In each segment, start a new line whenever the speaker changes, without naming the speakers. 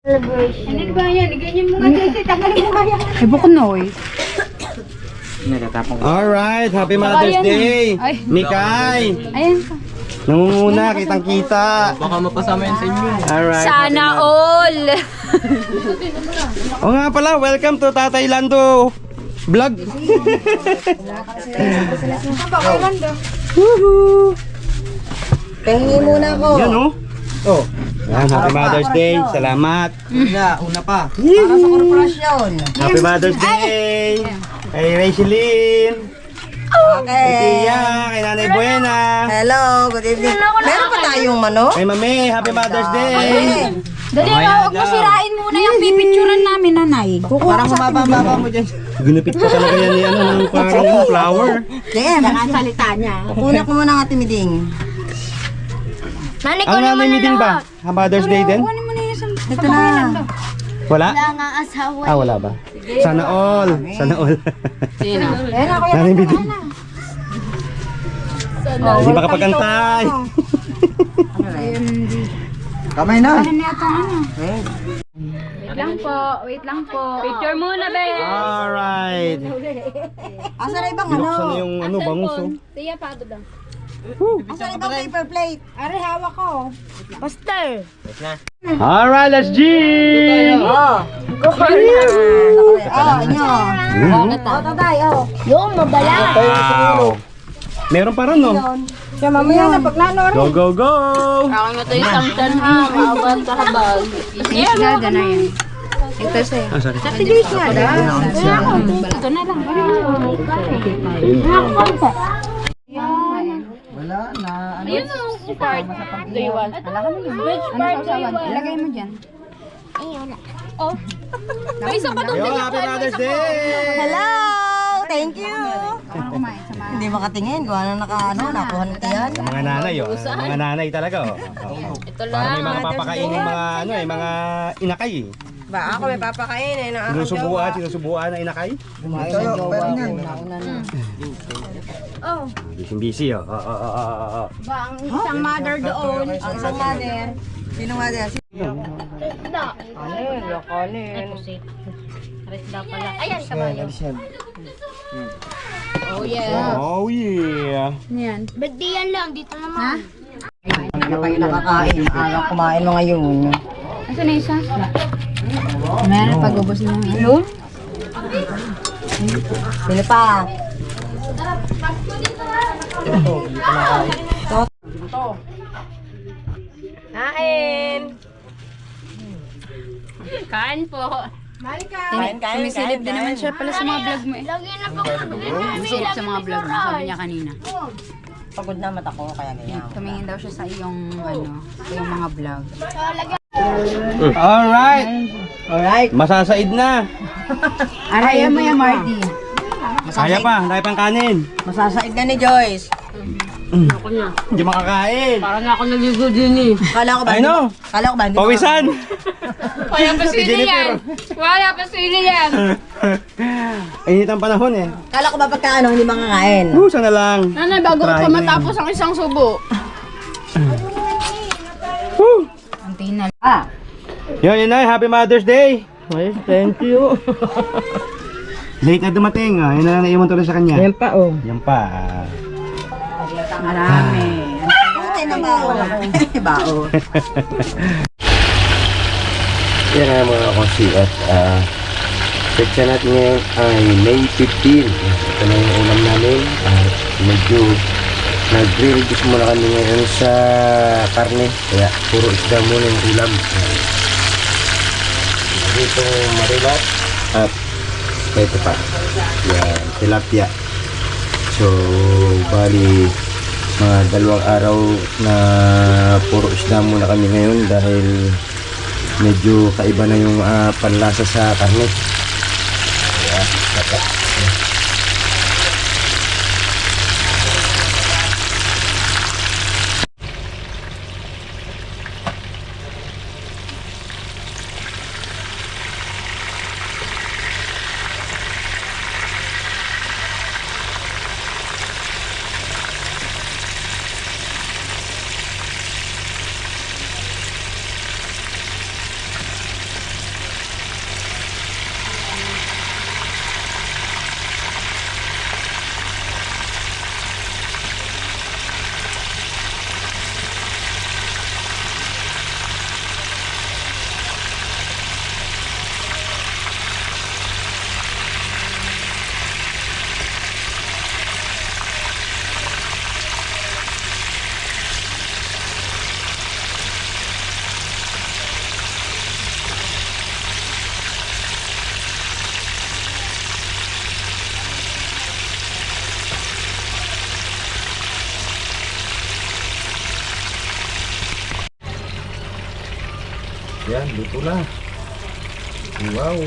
Celebration.
Ano ba yan? Ganyan mo nga dito. Tagalin mo nga yan.
Ay, buko noy.
Alright, happy Mother's Day!
Ay.
Mikay!
Ayan pa.
Nangunguna, kitang kita.
Baka mapasama yan sa inyo.
Alright.
Sana all.
O nga pala, welcome to Tatay Lando Vlog. Woohoo!
Pahingi muna ako.
Yan oh. Oh. Yan, happy Mother's Day. Salamat.
Una pa.
Para sa korporasyon.
Happy Mother's Day. Kay Rachelyn.
Okay.
Kay Tia. Kay Nanay Buena.
Hello, good evening. Meron pa tayong manok?
Kay Mami, happy Mother's Day.
Dali na, huwag mo sirain muna yung pipicturan namin, nanay.
Parang mababa mo dyan.
Ginupit pa talaga yan ni ano, ng parang flower.
Sige, nakasalita niya. Kukunin ko muna ang ating miding.
Nanay ko
Ang
naman
nanay meeting ba? Ha, Mother's Day din?
Kunin mo na yung isang
Ito na.
Wala?
nga asawa.
Ah, wala ba? Sana all. Sana all.
Sino?
Ayan ako yan.
Nanay meeting. Hindi makapagantay.
Kamay na.
Ano na itong ano? Wait lang po. Picture muna, be.
Alright.
Asa na ibang ano?
Binuksan na yung ano, bangus oh.
Tiya, pagod lang.
Asa na ibang paper plate? Are, hawak ko.
Buster.
Alright, let's G!
Oh, inyo. Oh, tatay, oh.
Yung mabala.
Wow! Meron pa rin no?
Siya mamaya na pag nanor.
Go, go, go!
Ako nga ito isang tan ha. Maabang sa habag. Yes, gada na yan. Ito sa'yo.
Ah, sorry.
Tilis nga na.
Ito na lang.
Wala na.
Ayun o. Part. Do you want? Which part do you want?
Ilagay mo dyan.
Oh. May isa pa doon.
Yo, happy Mother's Day!
Hello! Thank you! Hindi makatingin. Kung ano nakuha ng tiyan.
Mga nanay oh. Mga nanay talaga oh.
Ito
Parang
lang.
may mga papakainin mga ano eh, mga inakay eh.
Ba, ako may papakain eh.
Sinusubuan na inakay. Busy oh.
Ba, ang isang mother doon.
Ang isang mother. Sino mother?
Resda pala. Ayan, kabayo. Oh, yeah.
Oh yeah.
Yan. Birthday yan lang. Dito naman.
Hindi ka pa yung nakakain. Ayaw kumain mo ngayon.
Asa na isa? Meron pag-ubos na. Yun?
Sino pa? Kain!
Kain po.
Kain.
Sumisilip din naman siya pala sa mga vlog mo eh. Sumisilip sa mga vlog mo, sabi niya kanina.
Pagod na mata ko, kaya ganyan.
Tumingin daw siya sa iyong iyong mga vlog.
Alright.
Alright.
Masasaid na.
Araya mo yan, Marty.
Kaya pa, dahil pang kanin.
Masasaid na ni Joyce.
Hindi makakain.
Parang ako naligo din eh.
Kala ko ba?
I know.
Kala ko ba?
Pawisan.
Wala pa sili yan. Wala pa sili yan.
Init ang panahon eh.
Kala ko ba pagka ano, hindi makakain?
Sana lang.
Nanay, bago ko
Try
pa
na
matapos ang isang subo.
Woo!
Ang tingnan.
Yun na, happy Mother's Day. Ay, thank you. Late na dumating ah. Yun na lang naiwan tuloy sa kanya.
Yan pa, oh.
Yan pa.
Marami.
Bakit na bao? Bao.
Yan nga mga kasi at section natin ngayon ay May 15. Ito na yung ulam namin at medyo nagre-reduce muna kami ngayon sa karne kaya puro isda muna yung ulam. Dito marilat at ito pa yan, tilapia. So bali mga 2 araw na puro isda muna kami ngayon dahil medyo kaiba na yung panlasa sa karne. Kaya, dapat. luto na. Wow!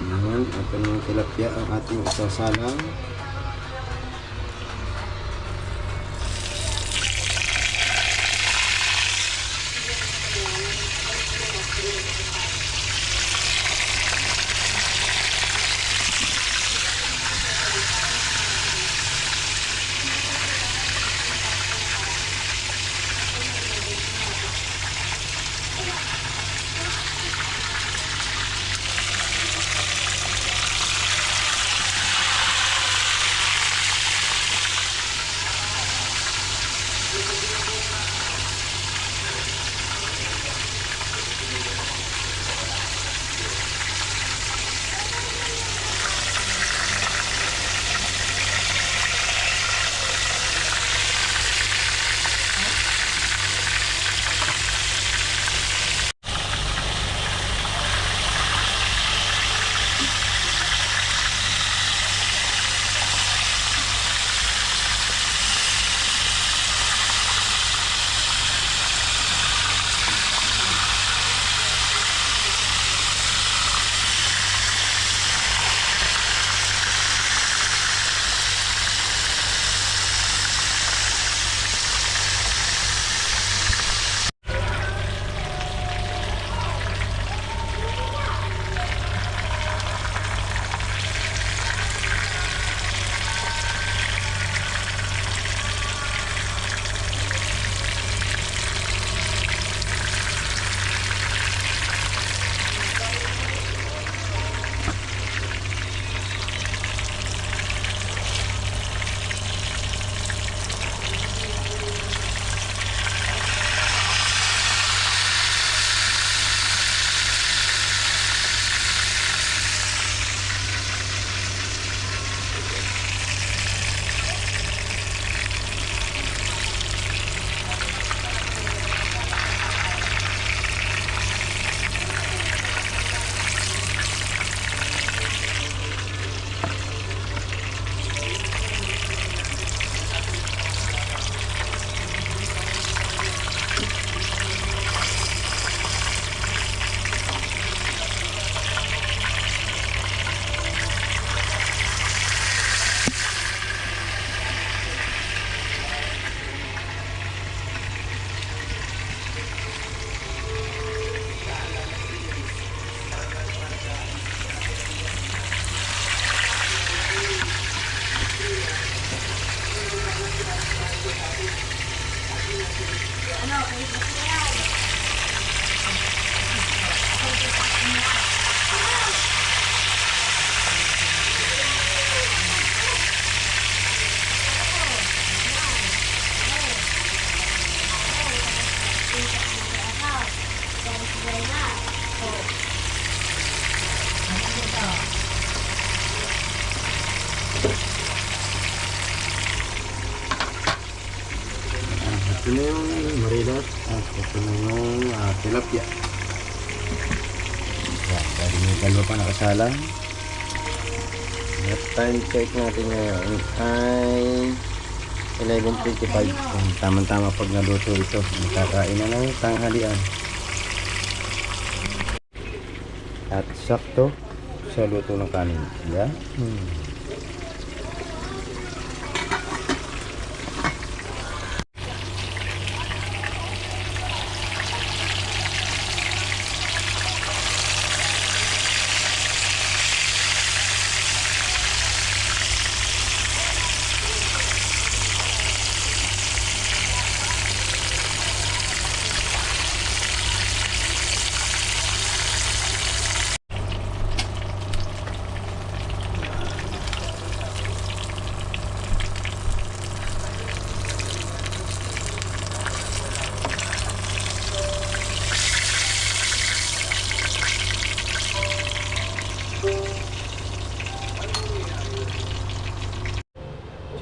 Ayan, ito na yung tilapia ang ating isasalang. Ito na yung marilat at ito na yung tilapia. Yan, dahil may dalawa pa nakasalang. At time check natin ngayon ay 11:25. Tama-tama pag naluto ito, makakain na ng tanghalian. At sakto sa luto ng kanin. Yeah?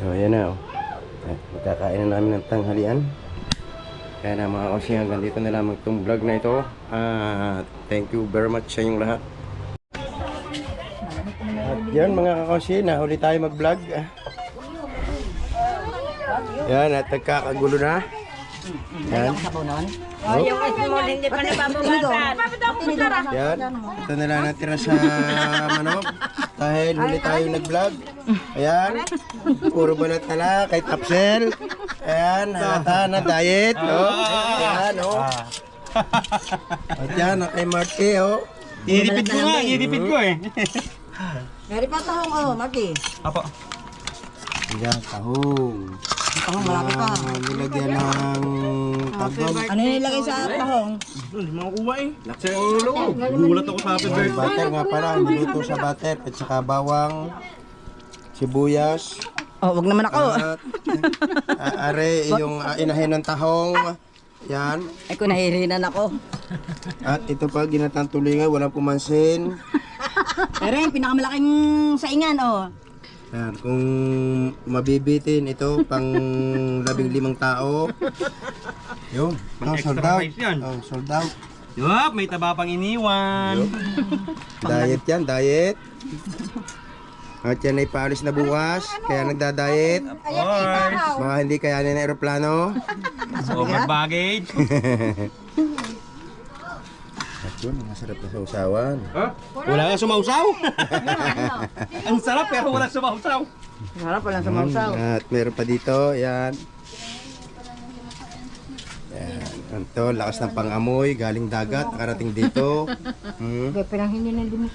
So ayan na oh. At magkakain na namin ng tanghalian. Kaya na mga kasi hanggang dito na lamang itong vlog na ito. Thank you very much sa inyong lahat. At yan mga kakausi, nahuli tayo mag-vlog. Yan, at nagkakagulo na. Yan.
Oh, yung mo hindi pa nababawasan.
Yan. Ito na lang natira sa manok. Dahil huli tayo nag-vlog. Ayan. Puro balat na lang kay Tapsel. Ayan, halata na diet. Oh. Ayan, oh. At yan, kay Marty, oh.
Inipid ko nga, inipid ko eh.
Meron pa tahong, oh, Marty.
Apo.
Ayan, tahong.
Tahong, malaki pa.
Nilagyan ng tagong.
Ano nilagay sa tahong?
Hindi makukuha eh. Sa ulo ko. Gulat ako sa happy birthday.
Butter nga pala, niluto sa butter. At saka bawang, sibuyas.
Oh, wag naman ako.
At are, yung inahin ng tahong. Yan.
Ay, kung nahihirinan ako.
At ito pa, ginatang tulingan, walang pumansin.
Pero yung pinakamalaking saingan, oh.
Yan, kung mabibitin ito, pang 15 tao. Yun, no, sold out.
Pang-extra size yan.
Oh, sold out.
Yup, may taba pang iniwan.
Diet yan, diet. At yan ay paalis na bukas, kaya nagda-diet.
Of
Mga hindi kayanin ng aeroplano.
Over baggage.
At yun, masarap na sausawan.
Wala nga sumausaw. Ang sarap pero wala sumausaw.
Harap pa lang sa mausaw.
At meron pa dito, yan. Yan, ito, lakas ng pang-amoy, galing dagat, nakarating dito.
Kaya parang hindi na lumis.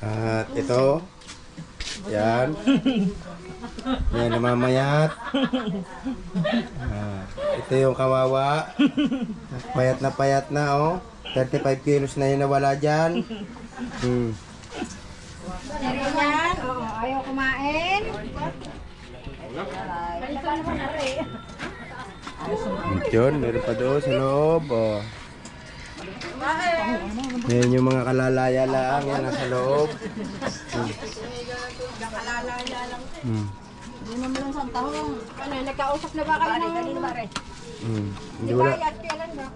At ito, yan. Yan, namamayat. Ito yung kawawa. Payat na, oh. 35 kilos na yun nawala dyan.
Yan, oo, ayaw kumain.
Yun, meron pa doon sa loob, oh. Yan yung mga kalalaya lang, yan nasa loob.
Hindi naman lang sa tahong.
Ano, nagkausap na ba kayo ng
Hindi wala.
bayad? Kailan ba?